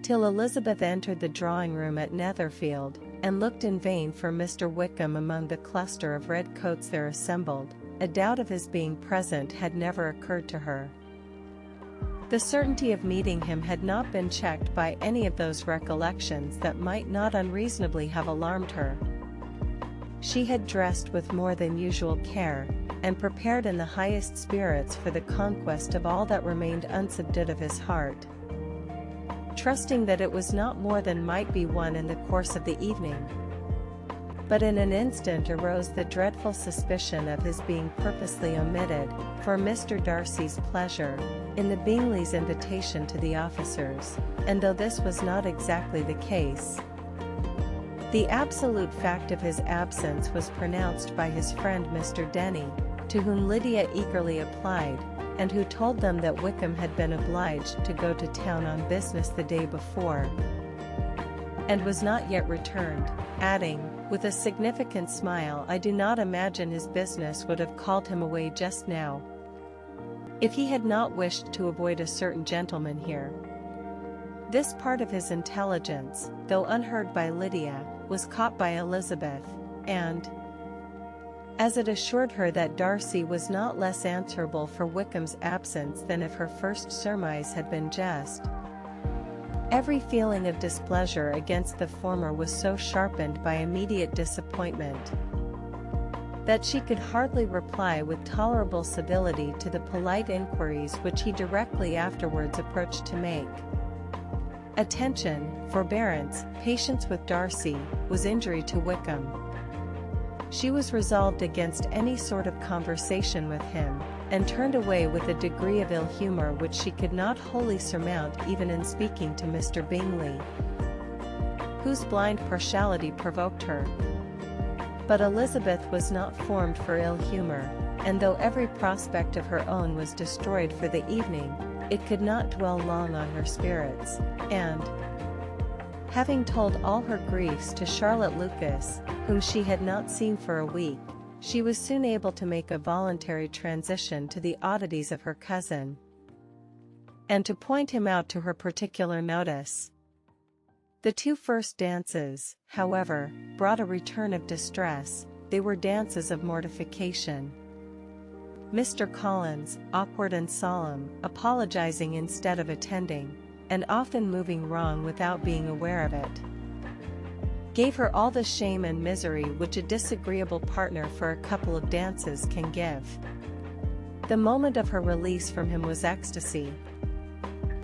till Elizabeth entered the drawing-room at Netherfield, and looked in vain for Mr. Wickham among the cluster of red coats there assembled. A doubt of his being present had never occurred to her. The certainty of meeting him had not been checked by any of those recollections that might not unreasonably have alarmed her. She had dressed with more than usual care, and prepared in the highest spirits for the conquest of all that remained unsubdued of his heart, trusting that it was not more than might be won in the course of the evening. But in an instant arose the dreadful suspicion of his being purposely omitted, for Mr. Darcy's pleasure, in the Bingleys' invitation to the officers, and though this was not exactly the case, the absolute fact of his absence was pronounced by his friend Mr. Denny, to whom Lydia eagerly applied, and who told them that Wickham had been obliged to go to town on business the day before, and was not yet returned, adding, with a significant smile, "I do not imagine his business would have called him away just now, if he had not wished to avoid a certain gentleman here." This part of his intelligence, though unheard by Lydia, was caught by Elizabeth, and, as it assured her that Darcy was not less answerable for Wickham's absence than if her first surmise had been just, every feeling of displeasure against the former was so sharpened by immediate disappointment that she could hardly reply with tolerable civility to the polite inquiries which he directly afterwards approached to make. Attention, forbearance, patience with Darcy, was injury to Wickham. She was resolved against any sort of conversation with him, and turned away with a degree of ill humor which she could not wholly surmount even in speaking to Mr. Bingley, whose blind partiality provoked her. But Elizabeth was not formed for ill humor, and though every prospect of her own was destroyed for the evening, it could not dwell long on her spirits, and, having told all her griefs to Charlotte Lucas, whom she had not seen for a week, she was soon able to make a voluntary transition to the oddities of her cousin, and to point him out to her particular notice. The two first dances, however, brought a return of distress. They were dances of mortification. Mr. Collins, awkward and solemn, apologizing instead of attending, and often moving wrong without being aware of it, gave her all the shame and misery which a disagreeable partner for a couple of dances can give. The moment of her release from him was ecstasy.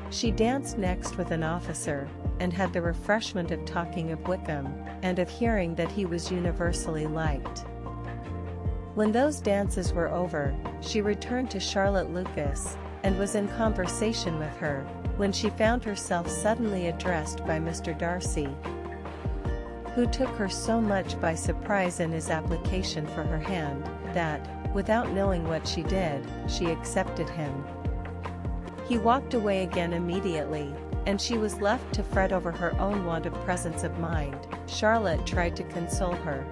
She danced next with an officer, and had the refreshment of talking of Wickham, and of hearing that he was universally liked. When those dances were over, she returned to Charlotte Lucas, and was in conversation with her, when she found herself suddenly addressed by Mr. Darcy, who took her so much by surprise in his application for her hand, that, without knowing what she did, she accepted him. He walked away again immediately, and she was left to fret over her own want of presence of mind. Charlotte tried to console her.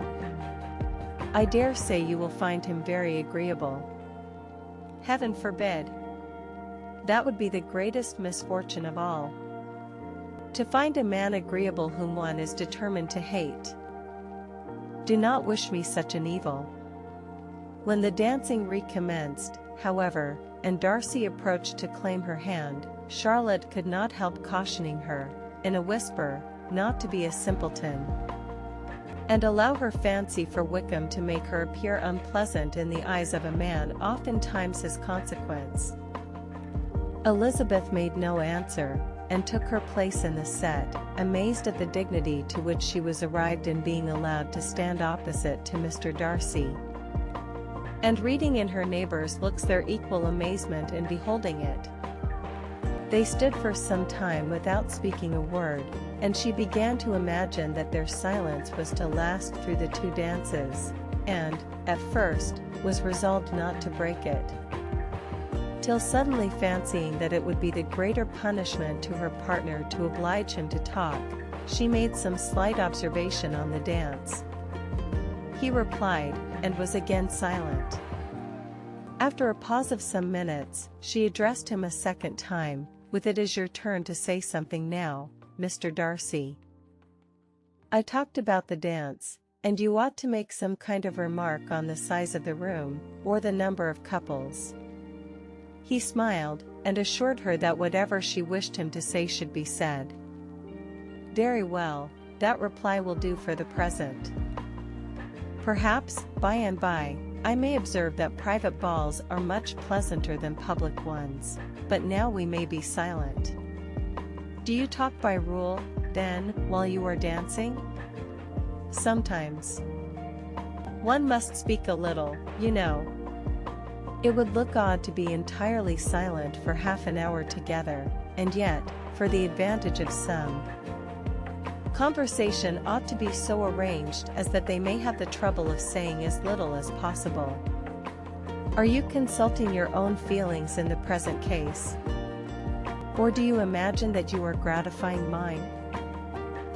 "I dare say you will find him very agreeable." "Heaven forbid! That would be the greatest misfortune of all. To find a man agreeable whom one is determined to hate. Do not wish me such an evil." When the dancing recommenced, however, and Darcy approached to claim her hand, Charlotte could not help cautioning her, in a whisper, not to be a simpleton, and allow her fancy for Wickham to make her appear unpleasant in the eyes of a man oftentimes his consequence. Elizabeth made no answer, and took her place in the set, amazed at the dignity to which she was arrived in being allowed to stand opposite to Mr. Darcy, and reading in her neighbors' looks their equal amazement in beholding it. They stood for some time without speaking a word, and she began to imagine that their silence was to last through the two dances, and, at first, was resolved not to break it, till suddenly fancying that it would be the greater punishment to her partner to oblige him to talk, she made some slight observation on the dance. He replied, and was again silent. After a pause of some minutes, she addressed him a second time, with "It is your turn to say something now, Mr. Darcy. "I talked about the dance, and you ought to make some kind of remark on the size of the room, or the number of couples." He smiled, and assured her that whatever she wished him to say should be said. "Very well, that reply will do for the present. Perhaps, by and by, I may observe that private balls are much pleasanter than public ones, but now we may be silent." "Do you talk by rule, then, while you are dancing?" "Sometimes. One must speak a little, you know. It would look odd to be entirely silent for half an hour together, and yet, for the advantage of some, conversation ought to be so arranged as that they may have the trouble of saying as little as possible. Are you consulting your own feelings in the present case? Or do you imagine that you are gratifying mine?"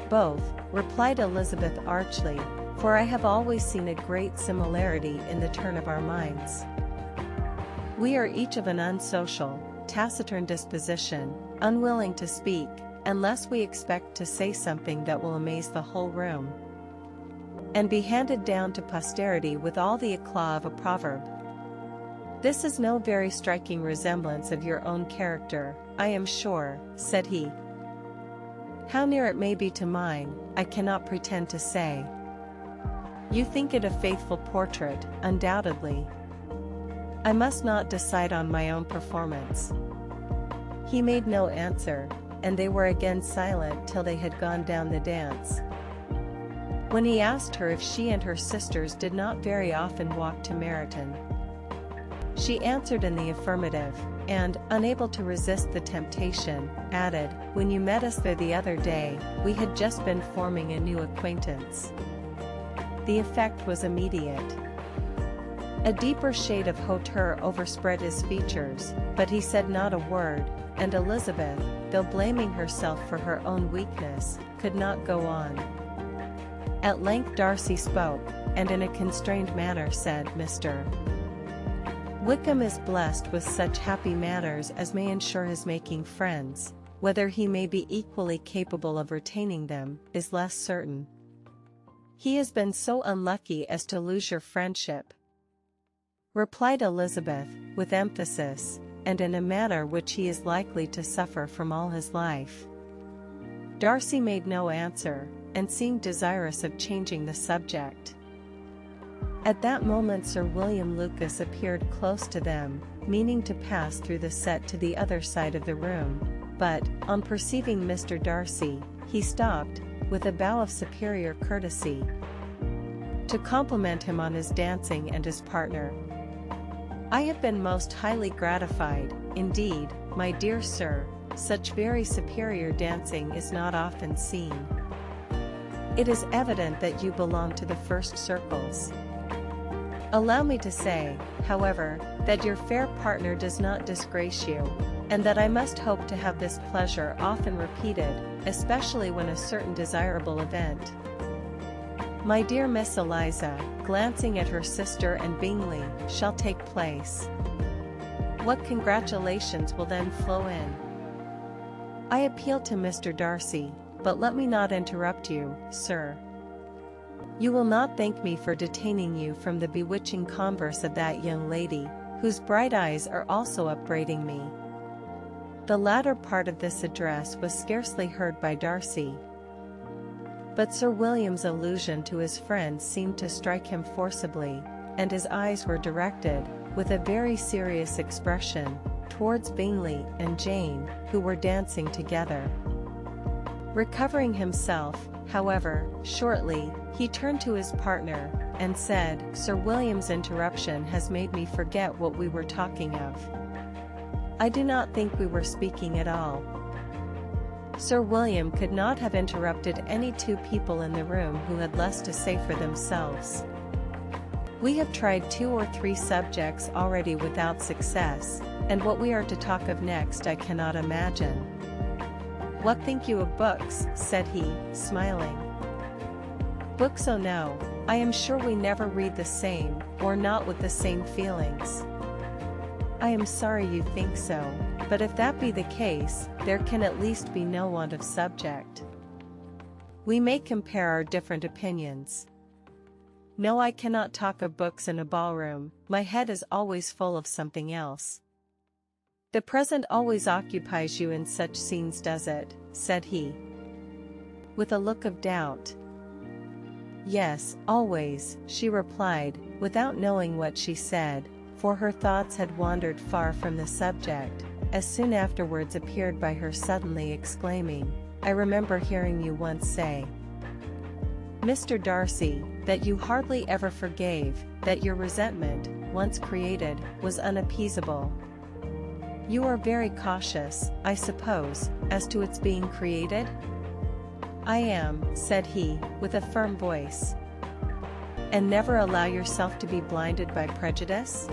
"Both," replied Elizabeth archly, "for I have always seen a great similarity in the turn of our minds. We are each of an unsocial, taciturn disposition, unwilling to speak, unless we expect to say something that will amaze the whole room, and be handed down to posterity with all the eclat of a proverb. This is no very striking resemblance of your own character, I am sure," said he. "How near it may be to mine, I cannot pretend to say. You think it a faithful portrait, undoubtedly. I must not decide on my own performance." He made no answer, and they were again silent till they had gone down the dance. When he asked her if she and her sisters did not very often walk to Meryton, she answered in the affirmative, and, unable to resist the temptation, added, "When you met us there the other day, we had just been forming a new acquaintance." The effect was immediate. A deeper shade of hauteur overspread his features, but he said not a word, and Elizabeth, though blaming herself for her own weakness, could not go on. At length Darcy spoke, and in a constrained manner said, "Mr. Wickham is blessed with such happy manners as may ensure his making friends. Whether he may be equally capable of retaining them, is less certain. He has been so unlucky as to lose your friendship," replied Elizabeth, with emphasis, "and in a manner which he is likely to suffer from all his life." Darcy made no answer, and seemed desirous of changing the subject. At that moment Sir William Lucas appeared close to them, meaning to pass through the set to the other side of the room, but, on perceiving Mr. Darcy, he stopped, with a bow of superior courtesy, to compliment him on his dancing and his partner. "I have been most highly gratified, indeed, my dear sir, such very superior dancing is not often seen. It is evident that you belong to the first circles. Allow me to say, however, that your fair partner does not disgrace you, and that I must hope to have this pleasure often repeated, especially when a certain desirable event, my dear Miss Eliza," glancing at her sister and Bingley, "shall take place. What congratulations will then flow in. I appeal to Mr. Darcy, but let me not interrupt you, sir. You will not thank me for detaining you from the bewitching converse of that young lady, whose bright eyes are also upbraiding me." The latter part of this address was scarcely heard by Darcy, but Sir William's allusion to his friend seemed to strike him forcibly, and his eyes were directed, with a very serious expression, towards Bingley and Jane, who were dancing together. Recovering himself, however, shortly, he turned to his partner, and said, "Sir William's interruption has made me forget what we were talking of. I do not think we were speaking at all." Sir William could not have interrupted any two people in the room who had less to say for themselves. "We have tried 2 or 3 subjects already without success, and what we are to talk of next I cannot imagine. What think you of books?" said he, smiling. "Books, oh no, I am sure we never read the same, or not with the same feelings." "I am sorry you think so. But if that be the case, there can at least be no want of subject. We may compare our different opinions. No, I cannot talk of books in a ballroom, my head is always full of something else. The present always occupies you in such scenes, does it? Said he, with a look of doubt. Yes, always, she replied, without knowing what she said, for her thoughts had wandered far from the subject, as soon afterwards appeared by her suddenly exclaiming, I remember hearing you once say, Mr. Darcy, that you hardly ever forgave, that your resentment, once created, was unappeasable. You are very cautious, I suppose, as to its being created? I am, said he, with a firm voice. And never allow yourself to be blinded by prejudice?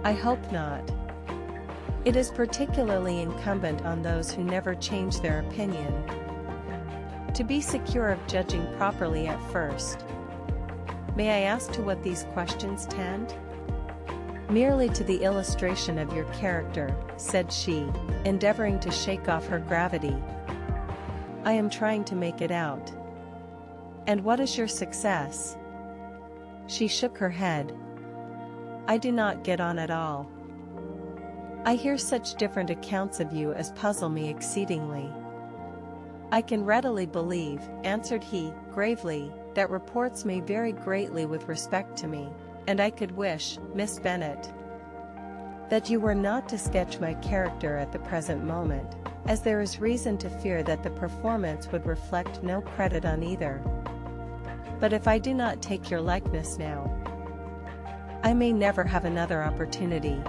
I hope not. It is particularly incumbent on those who never change their opinion to be secure of judging properly at first. May I ask to what these questions tend? Merely to the illustration of your character, said she, endeavoring to shake off her gravity. I am trying to make it out. And what is your success? She shook her head. I do not get on at all. I hear such different accounts of you as puzzle me exceedingly. I can readily believe, answered he, gravely, that reports may vary greatly with respect to me, and I could wish, Miss Bennet, that you were not to sketch my character at the present moment, as there is reason to fear that the performance would reflect no credit on either. But if I do not take your likeness now, I may never have another opportunity.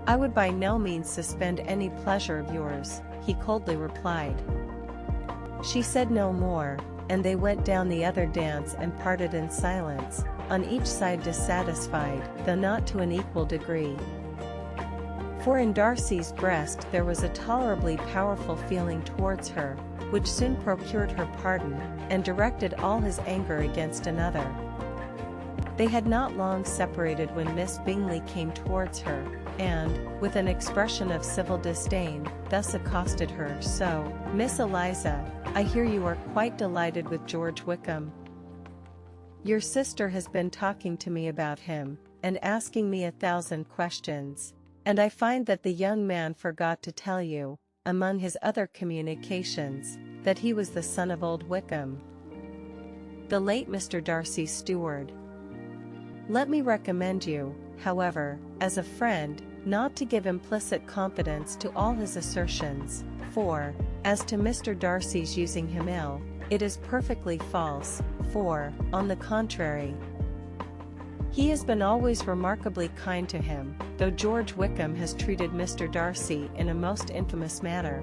I would by no means suspend any pleasure of yours, he coldly replied. She said no more, and they went down the other dance and parted in silence, on each side dissatisfied, though not to an equal degree. For in Darcy's breast there was a tolerably powerful feeling towards her, which soon procured her pardon, and directed all his anger against another. They had not long separated when Miss Bingley came towards her, and, with an expression of civil disdain, thus accosted her, So, Miss Eliza, I hear you are quite delighted with George Wickham. Your sister has been talking to me about him, and asking me 1,000 questions, and I find that the young man forgot to tell you, among his other communications, that he was the son of old Wickham, the late Mr. Darcy's steward. Let me recommend you, however, as a friend, not to give implicit confidence to all his assertions, for, as to Mr. Darcy's using him ill, it is perfectly false, for, on the contrary, he has been always remarkably kind to him, though George Wickham has treated Mr. Darcy in a most infamous manner.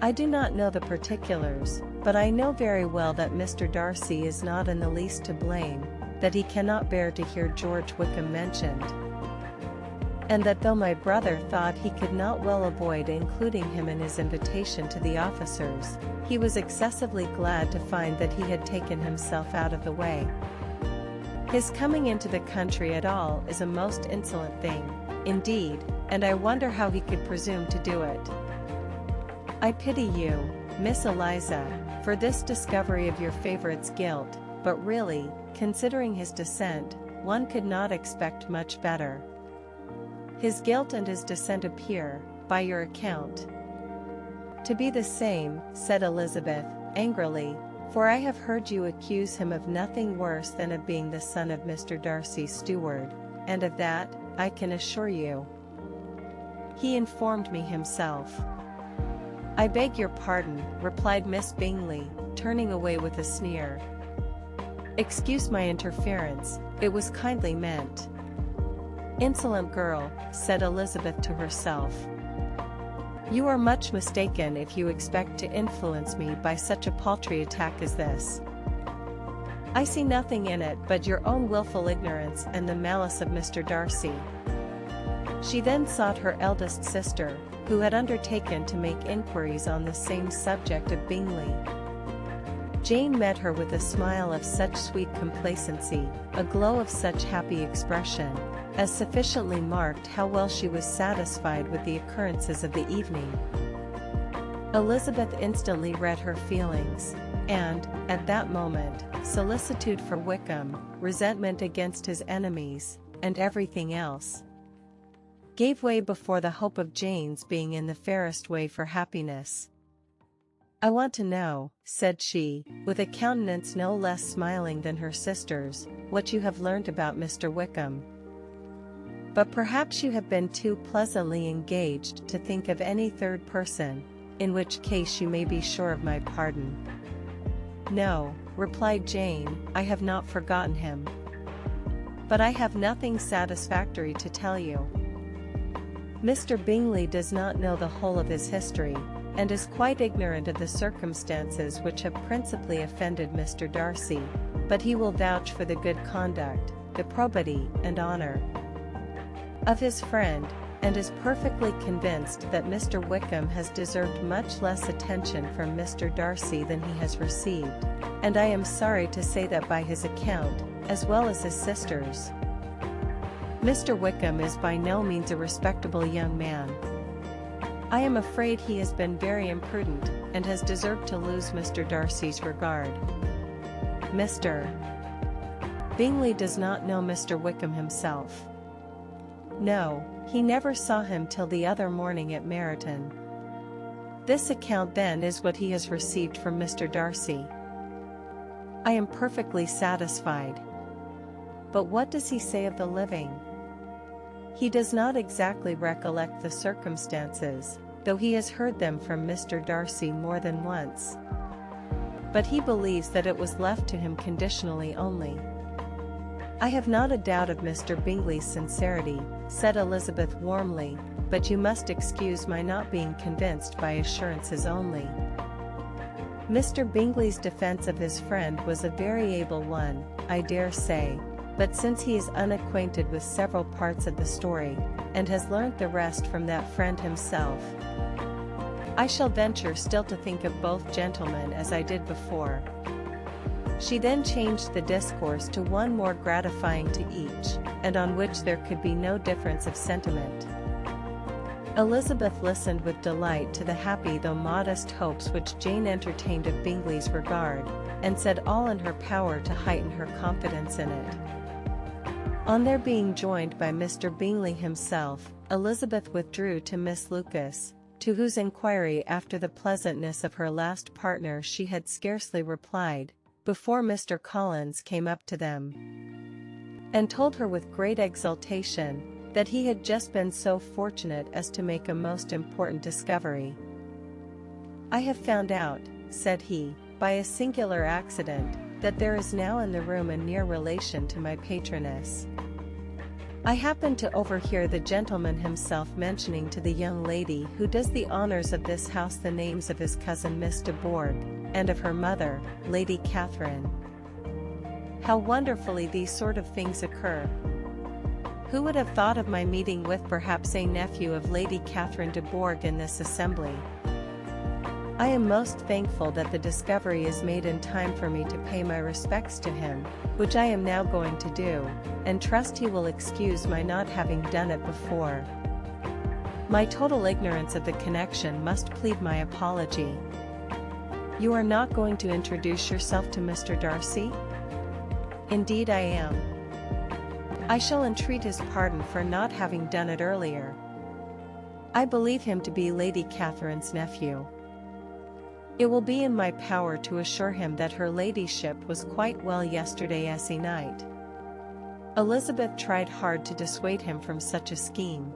I do not know the particulars, but I know very well that Mr. Darcy is not in the least to blame, that he cannot bear to hear George Wickham mentioned, and that though my brother thought he could not well avoid including him in his invitation to the officers, he was excessively glad to find that he had taken himself out of the way. His coming into the country at all is a most insolent thing, indeed, and I wonder how he could presume to do it. I pity you, Miss Eliza, for this discovery of your favourite's guilt, but really, considering his descent, one could not expect much better. His guilt and his descent appear, by your account, to be the same, said Elizabeth, angrily, for I have heard you accuse him of nothing worse than of being the son of Mr. Darcy's steward, and of that, I can assure you, he informed me himself. I beg your pardon, replied Miss Bingley, turning away with a sneer. Excuse my interference, it was kindly meant. Insolent girl, said Elizabeth to herself. You are much mistaken if you expect to influence me by such a paltry attack as this. I see nothing in it but your own wilful ignorance and the malice of Mr. Darcy. She then sought her eldest sister, who had undertaken to make inquiries on the same subject of Bingley. Jane met her with a smile of such sweet complacency, a glow of such happy expression, as sufficiently marked how well she was satisfied with the occurrences of the evening. Elizabeth instantly read her feelings, and, at that moment, solicitude for Wickham, resentment against his enemies, and everything else, gave way before the hope of Jane's being in the fairest way for happiness. "I want to know," said she, with a countenance no less smiling than her sister's, "what you have learnt about Mr. Wickham. But perhaps you have been too pleasantly engaged to think of any third person, in which case you may be sure of my pardon." "No," replied Jane, "I have not forgotten him. But I have nothing satisfactory to tell you. Mr. Bingley does not know the whole of his history, and is quite ignorant of the circumstances which have principally offended Mr. Darcy, but he will vouch for the good conduct, the probity and honour of his friend, and is perfectly convinced that Mr. Wickham has deserved much less attention from Mr. Darcy than he has received, and I am sorry to say that by his account, as well as his sister's, Mr. Wickham is by no means a respectable young man. I am afraid he has been very imprudent, and has deserved to lose Mr. Darcy's regard. Mr. Bingley does not know Mr. Wickham himself. No, he never saw him till the other morning at Meryton. This account then is what he has received from Mr. Darcy. I am perfectly satisfied. But what does he say of the living? He does not exactly recollect the circumstances, though he has heard them from Mr. Darcy more than once. But he believes that it was left to him conditionally only. I have not a doubt of Mr. Bingley's sincerity, said Elizabeth warmly, but you must excuse my not being convinced by assurances only. Mr. Bingley's defence of his friend was a very able one, I dare say, but since he is unacquainted with several parts of the story, and has learnt the rest from that friend himself, I shall venture still to think of both gentlemen as I did before. She then changed the discourse to one more gratifying to each, and on which there could be no difference of sentiment. Elizabeth listened with delight to the happy though modest hopes which Jane entertained of Bingley's regard, and said all in her power to heighten her confidence in it. On their being joined by Mr. Bingley himself, Elizabeth withdrew to Miss Lucas, to whose inquiry after the pleasantness of her last partner she had scarcely replied, before Mr. Collins came up to them, and told her with great exultation, that he had just been so fortunate as to make a most important discovery. "I have found out," said he, "by a singular accident, that there is now in the room a near relation to my patroness. I happened to overhear the gentleman himself mentioning to the young lady who does the honours of this house the names of his cousin Miss de Bourgh, and of her mother, Lady Catherine. How wonderfully these sort of things occur! Who would have thought of my meeting with perhaps a nephew of Lady Catherine de Bourgh in this assembly? I am most thankful that the discovery is made in time for me to pay my respects to him, which I am now going to do, and trust he will excuse my not having done it before. My total ignorance of the connection must plead my apology. You are not going to introduce yourself to Mr. Darcy?" "Indeed I am. I shall entreat his pardon for not having done it earlier. I believe him to be Lady Catherine's nephew. It will be in my power to assure him that her ladyship was quite well yesterday night." Elizabeth tried hard to dissuade him from such a scheme,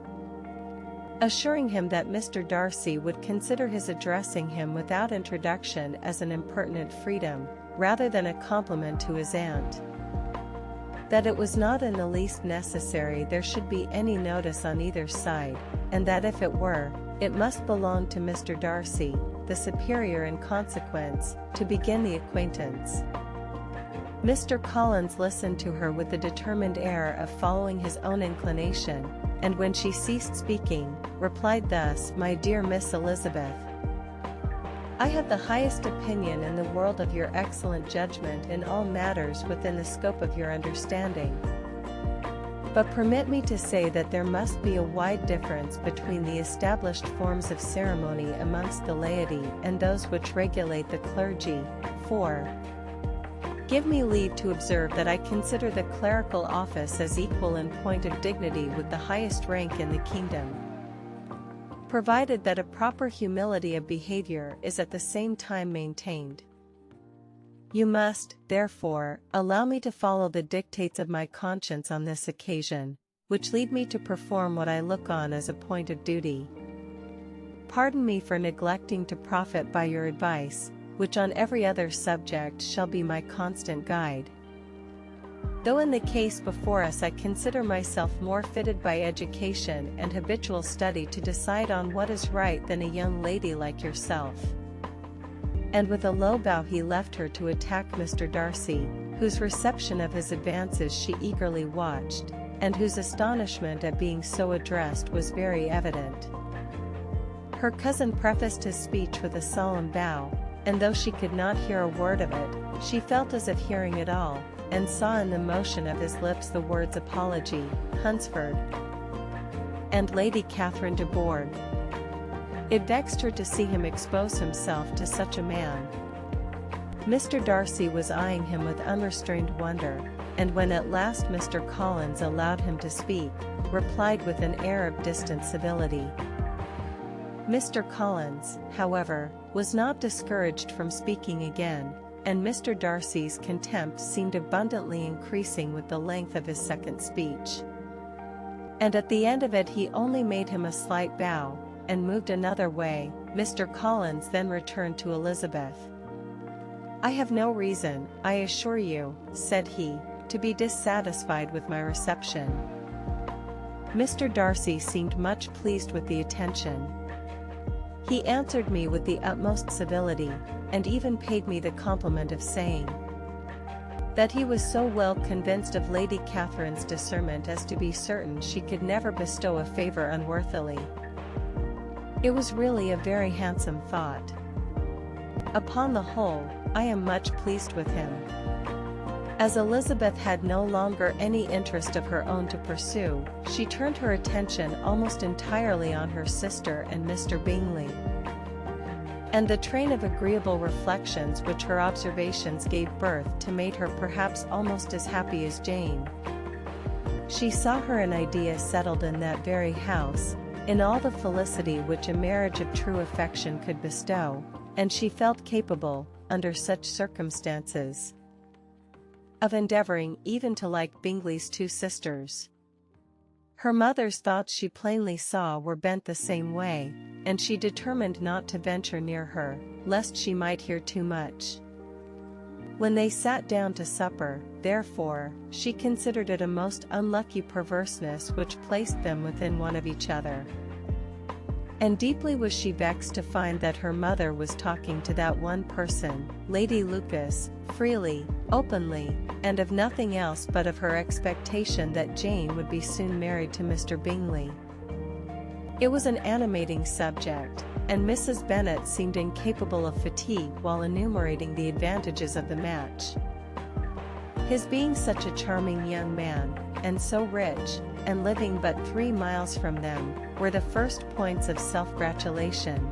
assuring him that Mr. Darcy would consider his addressing him without introduction as an impertinent freedom, rather than a compliment to his aunt. That it was not in the least necessary there should be any notice on either side, and that if it were, it must belong to Mr. Darcy, the superior in consequence, to begin the acquaintance. Mr. Collins listened to her with the determined air of following his own inclination, and when she ceased speaking, replied thus: "My dear Miss Elizabeth, I have the highest opinion in the world of your excellent judgment in all matters within the scope of your understanding. But permit me to say that there must be a wide difference between the established forms of ceremony amongst the laity and those which regulate the clergy. 4. Give me leave to observe that I consider the clerical office as equal in point of dignity with the highest rank in the kingdom, provided that a proper humility of behavior is at the same time maintained. You must, therefore, allow me to follow the dictates of my conscience on this occasion, which lead me to perform what I look on as a point of duty. Pardon me for neglecting to profit by your advice, which on every other subject shall be my constant guide. Though in the case before us I consider myself more fitted by education and habitual study to decide on what is right than a young lady like yourself. And with a low bow he left her to attack Mr. Darcy, whose reception of his advances she eagerly watched, and whose astonishment at being so addressed was very evident. Her cousin prefaced his speech with a solemn bow, and though she could not hear a word of it, she felt as if hearing it all, and saw in the motion of his lips the words apology, Hunsford, and Lady Catherine de Bourgh. It vexed her to see him expose himself to such a man. Mr. Darcy was eyeing him with unrestrained wonder, and when at last Mr. Collins allowed him to speak, replied with an air of distant civility. Mr. Collins, however, was not discouraged from speaking again, and Mr. Darcy's contempt seemed abundantly increasing with the length of his second speech. And at the end of it he only made him a slight bow, and moved another way. Mr. Collins then returned to Elizabeth. I have no reason, I assure you, said he, to be dissatisfied with my reception. Mr. Darcy seemed much pleased with the attention. He answered me with the utmost civility, and even paid me the compliment of saying that he was so well convinced of Lady Catherine's discernment as to be certain she could never bestow a favour unworthily. It was really a very handsome thought. Upon the whole, I am much pleased with him. As Elizabeth had no longer any interest of her own to pursue, she turned her attention almost entirely on her sister and Mr. Bingley, and the train of agreeable reflections which her observations gave birth to made her perhaps almost as happy as Jane. She saw her an idea settled in that very house, in all the felicity which a marriage of true affection could bestow, and she felt capable, under such circumstances, of endeavouring even to like Bingley's two sisters. Her mother's thoughts she plainly saw were bent the same way, and she determined not to venture near her, lest she might hear too much. When they sat down to supper, therefore, she considered it a most unlucky perverseness which placed them within one of each other. And deeply was she vexed to find that her mother was talking to that one person, Lady Lucas, freely, openly, and of nothing else but of her expectation that Jane would be soon married to Mr. Bingley. It was an animating subject, and Mrs. Bennet seemed incapable of fatigue while enumerating the advantages of the match. His being such a charming young man, and so rich, and living but 3 miles from them, were the first points of self-gratulation.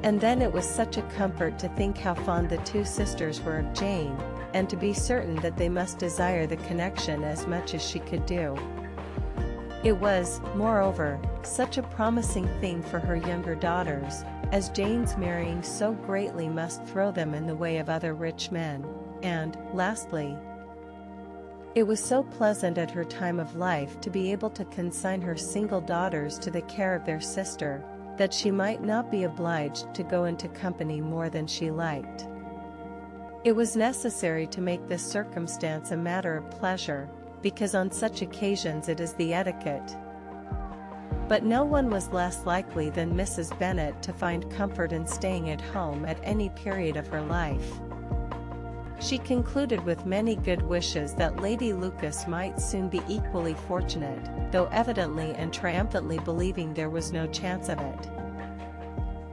And then it was such a comfort to think how fond the two sisters were of Jane, and to be certain that they must desire the connection as much as she could do. It was, moreover, such a promising thing for her younger daughters, as Jane's marrying so greatly must throw them in the way of other rich men, and, lastly, it was so pleasant at her time of life to be able to consign her single daughters to the care of their sister, that she might not be obliged to go into company more than she liked. It was necessary to make this circumstance a matter of pleasure, because on such occasions it is the etiquette. But no one was less likely than Mrs. Bennet to find comfort in staying at home at any period of her life. She concluded with many good wishes that Lady Lucas might soon be equally fortunate, though evidently and triumphantly believing there was no chance of it.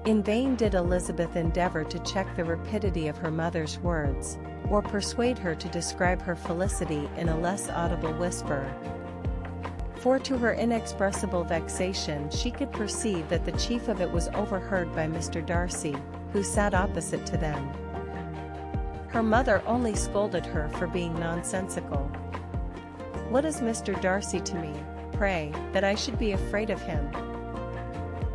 In vain did Elizabeth endeavour to check the rapidity of her mother's words, or persuade her to describe her felicity in a less audible whisper. For to her inexpressible vexation she could perceive that the chief of it was overheard by Mr. Darcy, who sat opposite to them. Her mother only scolded her for being nonsensical. "What is Mr. Darcy to me, pray, that I should be afraid of him?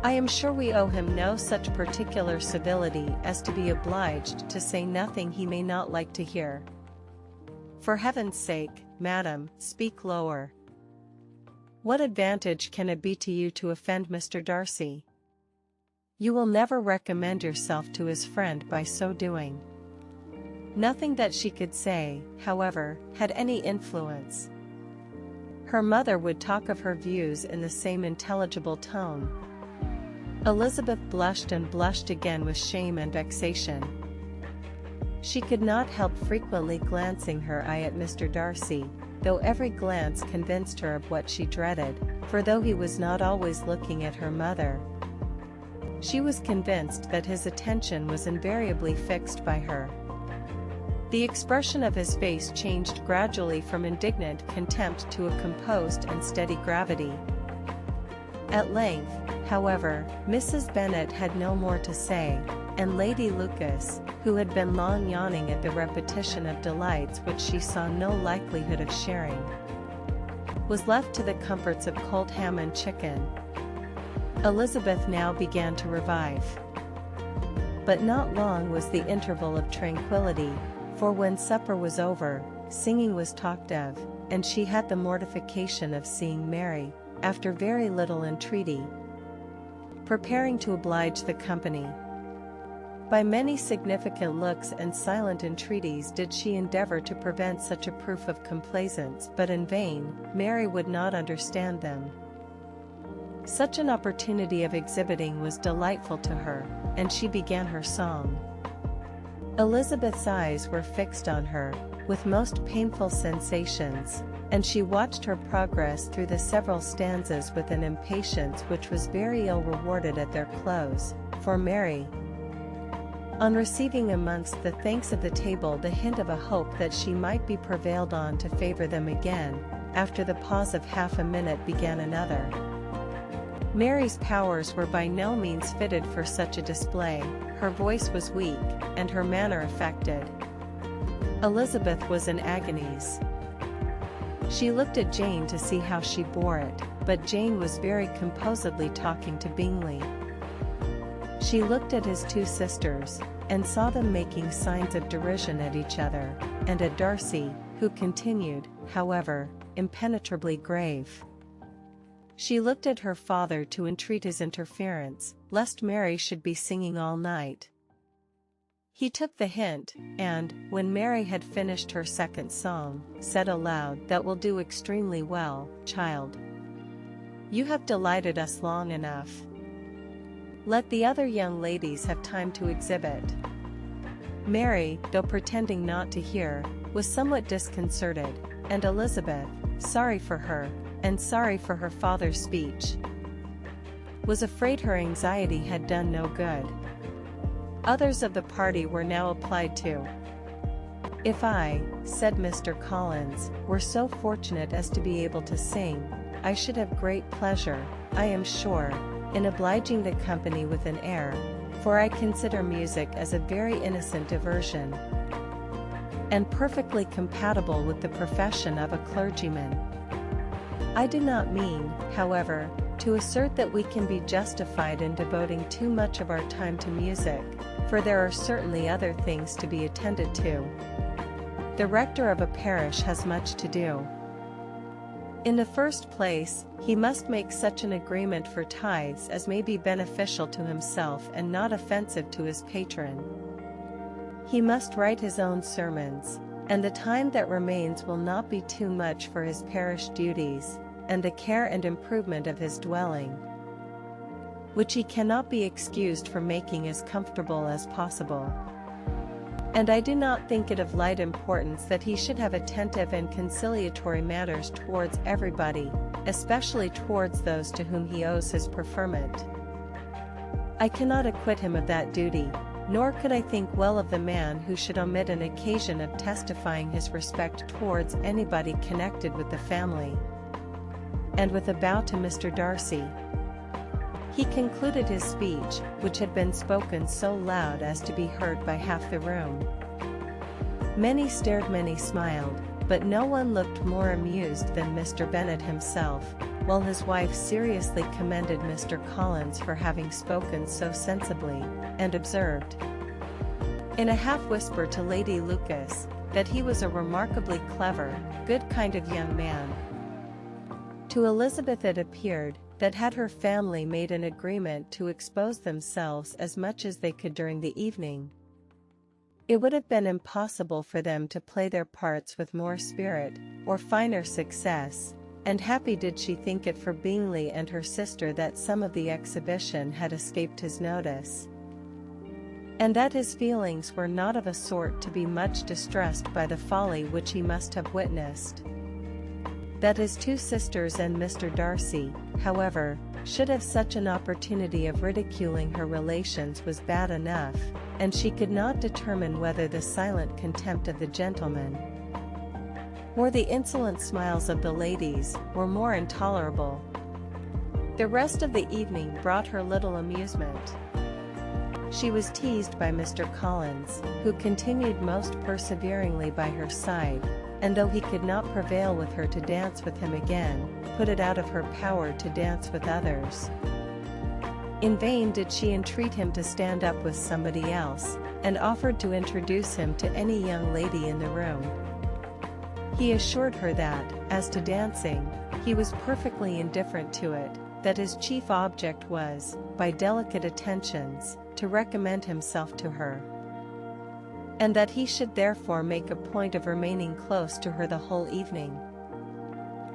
I am sure we owe him no such particular civility as to be obliged to say nothing he may not like to hear. For heaven's sake, madam, speak lower. What advantage can it be to you to offend Mr. Darcy? You will never recommend yourself to his friend by so doing." Nothing that she could say, however, had any influence. Her mother would talk of her views in the same intelligible tone. Elizabeth blushed and blushed again with shame and vexation. She could not help frequently glancing her eye at Mr. Darcy, though every glance convinced her of what she dreaded, for though he was not always looking at her mother, she was convinced that his attention was invariably fixed by her. The expression of his face changed gradually from indignant contempt to a composed and steady gravity. At length, however, Mrs. Bennet had no more to say, and Lady Lucas, who had been long yawning at the repetition of delights which she saw no likelihood of sharing, was left to the comforts of cold ham and chicken. Elizabeth now began to revive. But not long was the interval of tranquillity, for when supper was over, singing was talked of, and she had the mortification of seeing Mary, after very little entreaty, preparing to oblige the company. By many significant looks and silent entreaties did she endeavor to prevent such a proof of complaisance, but in vain. Mary would not understand them. Such an opportunity of exhibiting was delightful to her, and she began her song. Elizabeth's eyes were fixed on her, with most painful sensations, and she watched her progress through the several stanzas with an impatience which was very ill rewarded at their close, for Mary, on receiving amongst the thanks of the table the hint of a hope that she might be prevailed on to favor them again, after the pause of half a minute began another. Mary's powers were by no means fitted for such a display, her voice was weak, and her manner affected. Elizabeth was in agonies. She looked at Jane to see how she bore it, but Jane was very composedly talking to Bingley. She looked at his two sisters, and saw them making signs of derision at each other, and at Darcy, who continued, however, impenetrably grave. She looked at her father to entreat his interference, lest Mary should be singing all night. He took the hint, and, when Mary had finished her second song, said aloud, "That will do extremely well, child. You have delighted us long enough. Let the other young ladies have time to exhibit." Mary, though pretending not to hear, was somewhat disconcerted, and Elizabeth, sorry for her, and sorry for her father's speech, was afraid her anxiety had done no good. Others of the party were now applied to. "If I," said Mr. Collins, "were so fortunate as to be able to sing, I should have great pleasure, I am sure, in obliging the company with an air, for I consider music as a very innocent diversion, and perfectly compatible with the profession of a clergyman. I do not mean, however, to assert that we can be justified in devoting too much of our time to music, for there are certainly other things to be attended to. The rector of a parish has much to do. In the first place, he must make such an agreement for tithes as may be beneficial to himself and not offensive to his patron. He must write his own sermons, and the time that remains will not be too much for his parish duties, and the care and improvement of his dwelling, which he cannot be excused for making as comfortable as possible. And I do not think it of light importance that he should have attentive and conciliatory manners towards everybody, especially towards those to whom he owes his preferment. I cannot acquit him of that duty, nor could I think well of the man who should omit an occasion of testifying his respect towards anybody connected with the family. and with a bow to Mr. Darcy, he concluded his speech, which had been spoken so loud as to be heard by half the room. Many stared, many smiled, but no one looked more amused than Mr. Bennet himself, while his wife seriously commended Mr. Collins for having spoken so sensibly, and observed, in a half-whisper to Lady Lucas, that he was a remarkably clever, good kind of young man. To Elizabeth it appeared that had her family made an agreement to expose themselves as much as they could during the evening, it would have been impossible for them to play their parts with more spirit, or finer success, and happy did she think it for Bingley and her sister that some of the exhibition had escaped his notice, and that his feelings were not of a sort to be much distressed by the folly which he must have witnessed. That his two sisters and Mr. Darcy, however, should have such an opportunity of ridiculing her relations was bad enough, and she could not determine whether the silent contempt of the gentlemen, or the insolent smiles of the ladies, were more intolerable. The rest of the evening brought her little amusement. She was teased by Mr. Collins, who continued most perseveringly by her side, and though he could not prevail with her to dance with him again, put it out of her power to dance with others. In vain did she entreat him to stand up with somebody else, and offered to introduce him to any young lady in the room. He assured her that, as to dancing, he was perfectly indifferent to it, that his chief object was, by delicate attentions, to recommend himself to her, and that he should therefore make a point of remaining close to her the whole evening.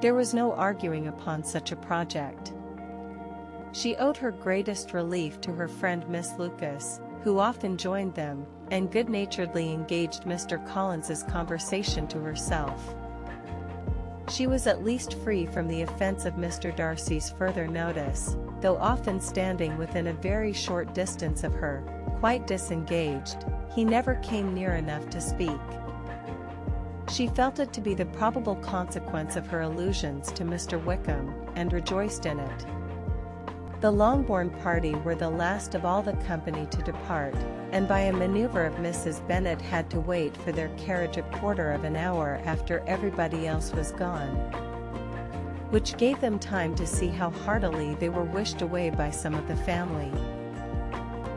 There was no arguing upon such a project. She owed her greatest relief to her friend Miss Lucas, who often joined them, and good-naturedly engaged Mr. Collins's conversation to herself. She was at least free from the offence of Mr. Darcy's further notice, though often standing within a very short distance of her, quite disengaged, he never came near enough to speak. She felt it to be the probable consequence of her allusions to Mr. Wickham, and rejoiced in it. The Longbourn party were the last of all the company to depart, and by a maneuver of Mrs. Bennet had to wait for their carriage a quarter of an hour after everybody else was gone, which gave them time to see how heartily they were wished away by some of the family.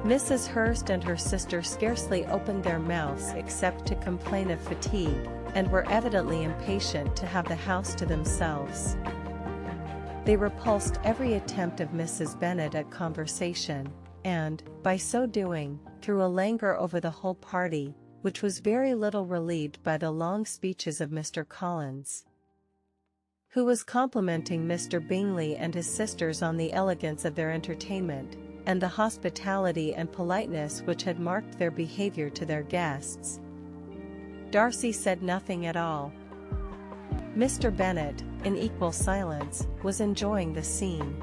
Mrs. Hurst and her sister scarcely opened their mouths except to complain of fatigue, and were evidently impatient to have the house to themselves. They repulsed every attempt of Mrs. Bennet at conversation, and, by so doing, threw a languor over the whole party, which was very little relieved by the long speeches of Mr. Collins, who was complimenting Mr. Bingley and his sisters on the elegance of their entertainment, and the hospitality and politeness which had marked their behaviour to their guests. Darcy said nothing at all. Mr. Bennet, in equal silence, was enjoying the scene.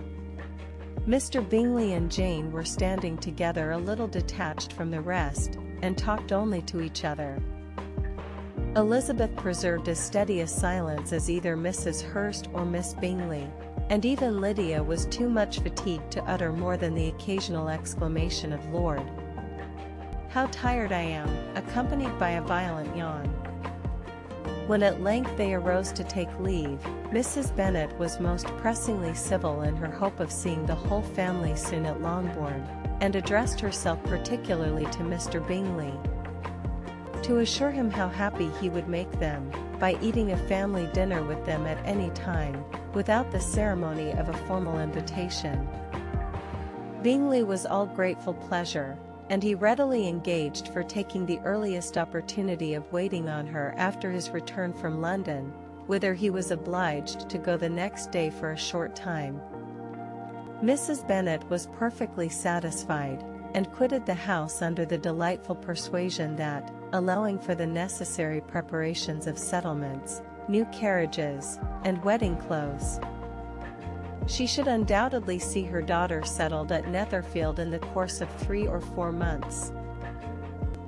Mr. Bingley and Jane were standing together a little detached from the rest, and talked only to each other. Elizabeth preserved as steady a silence as either Mrs. Hurst or Miss Bingley, and even Lydia was too much fatigued to utter more than the occasional exclamation of "Lord, how tired I am," accompanied by a violent yawn. When at length they arose to take leave, Mrs. Bennet was most pressingly civil in her hope of seeing the whole family soon at Longbourn, and addressed herself particularly to Mr. Bingley, to assure him how happy he would make them, by eating a family dinner with them at any time, without the ceremony of a formal invitation. Bingley was all grateful pleasure, and he readily engaged for taking the earliest opportunity of waiting on her after his return from London, whither he was obliged to go the next day for a short time. Mrs. Bennet was perfectly satisfied, and quitted the house under the delightful persuasion that, allowing for the necessary preparations of settlements, new carriages, and wedding clothes, she should undoubtedly see her daughter settled at Netherfield in the course of 3 or 4 months.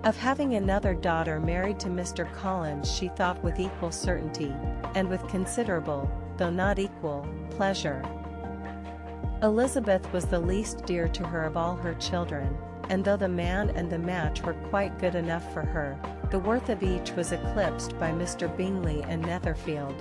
Of having another daughter married to Mr. Collins she thought with equal certainty, and with considerable, though not equal, pleasure. Elizabeth was the least dear to her of all her children, and though the man and the match were quite good enough for her, the worth of each was eclipsed by Mr. Bingley and Netherfield.